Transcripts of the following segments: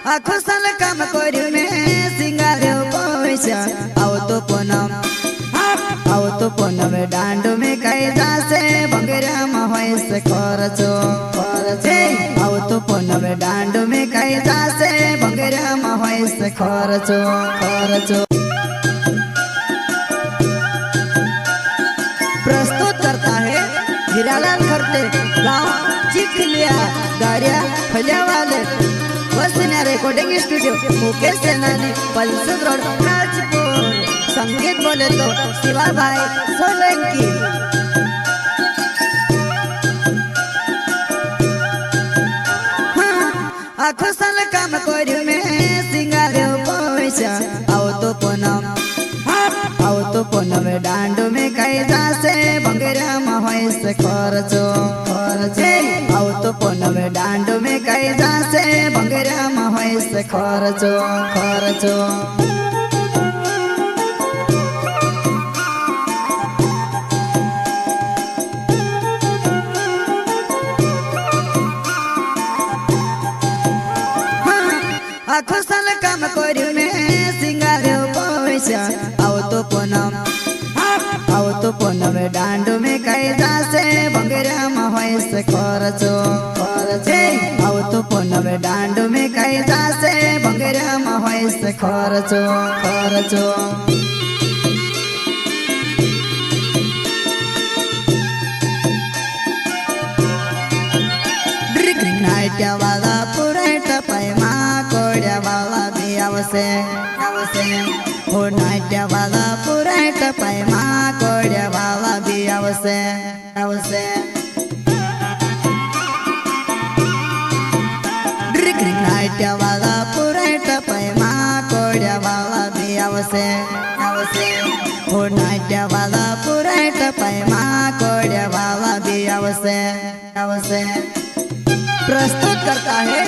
आखो साल काम कर्यु में सिंगार्यो पैसा आवतो पूनम डांडो में कई जासे भंगेरा में से खर्चो आवतो पूनम डांडो में कई जासे भंगेरा में से खर्चो प्रस्तुत करता है हीरालाल खरते गांव चिखलिया गारिया फलियावाले वसन्या रिकॉर्डिंग स्टूडियो मुकेश सेनानी पल्सद रोड राजपुर। संगीत बोले तो शिवा भाई सोलंकी। आखो साल काम कर्यु में सिंगार्यो पैसा आवतो पूनम डांडो में कई जासे भंगेरा में से खर्चो आवतो पूनम डांडो में कई जासे भंगेरा में से खर्चो आखो साल काम कर्यु में सिंगार्यो पैसा आवतो पूनम डांडो में कई जासे भंगेरा में से खर्चो आवतो पूनम डांडो में कई जासे भंगेरा में से खर्चो नाट्या वाला पुराट पैमा कोड्या वाला भी आवसे हो नाट्या वाला पुराट पैमा कोड्या वाला भी आवसे नाट्या वाला पुराट पैमा कोड्या वाला भी आवसे हो नाट्या वाला पुराट पैमा कोड्या वाला भी आवसे प्रस्तुत करता है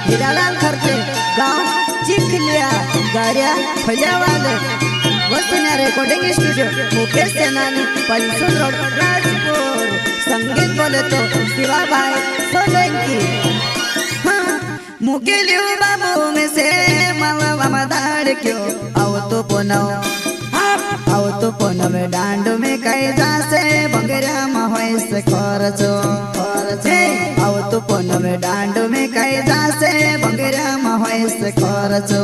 हीरालाल खरते गांव चिखलिया गारिया फलियावाले वसन्या रिकॉर्डिंग स्टूडियो मुकेश सेनानी पल्सद रोड राजपुर। संगीत बोले तो शिवा भाई सोलंकी। मुकेलियो बाबू में से मालवा मदार क्यों आवतो पूनम डांडो में कई जासे भंगेरा में से खर्चो आवतो पूनम डांडो में कई जासे भंगेरा में से खर्चो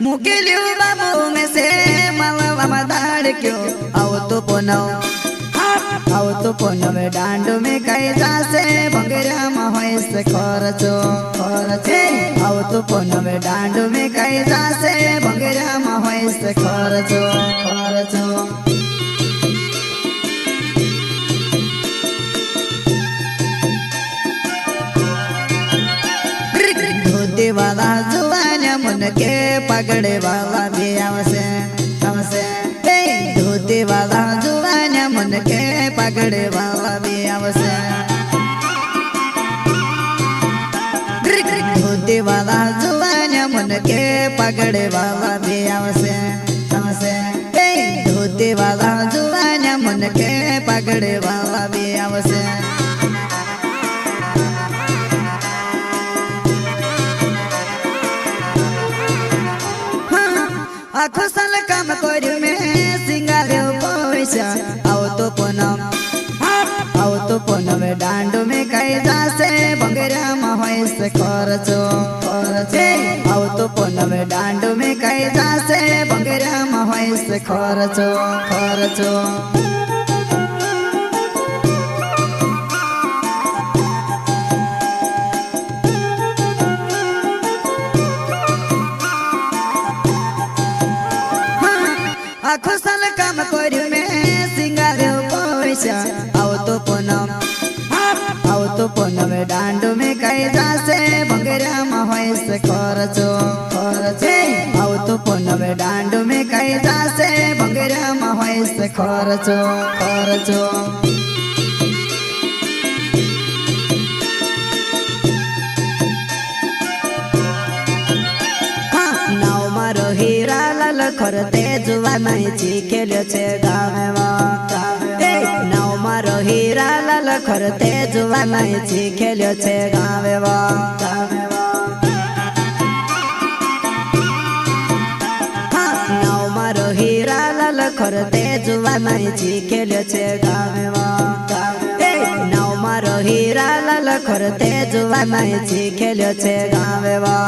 मुकेलियो बाबू में से मालवा मदार क्यों आवतो पूनम डांडो में कई जासे भंगेरा में से खर्चो आवतो पूनम डांडो में कई जासे भंगेरा में से खर्चो धोती वाला जुवान मुन के पगड़े वाला भी आवसे धोती वाला जुवान मुन के पगड़े वाला भी आवसे धोती वाला जुवान मुन के पगड़े वाला भी आवसे धोती वाला जुवान मुन के पगड़े वाला भी आवसे आखो साल काम कर्यु में सिंगार्यो पैसा आवतो पूनम डांडो में कई जासे भंगेरा में से खर्चो आवतो पूनम डांडो में कई जासे भंगेरा में से खर्चो आखो साल काम कर्यु में सिंगार्यो पैसा आवतो पूनम डांडो में कई जासे भंगेरा में से खर्चो आवतो पूनम डांडो में कई जासे भंगेरा में से खर्चो हीरालाल खरते जुवा नहीं चिखेल्यो छे गावेमा नावमा ખરતે જુવાનાઈ શીખેલ્યો છે ગાવેવા નાવ મારો હીરાલાલ ખરતે જુવાનાઈ શીખેલ્યો છે ગાવેવા નાવ મારો હીરાલાલ ખરતે જુવાનાઈ શીખેલ્યો છે ગાવેવા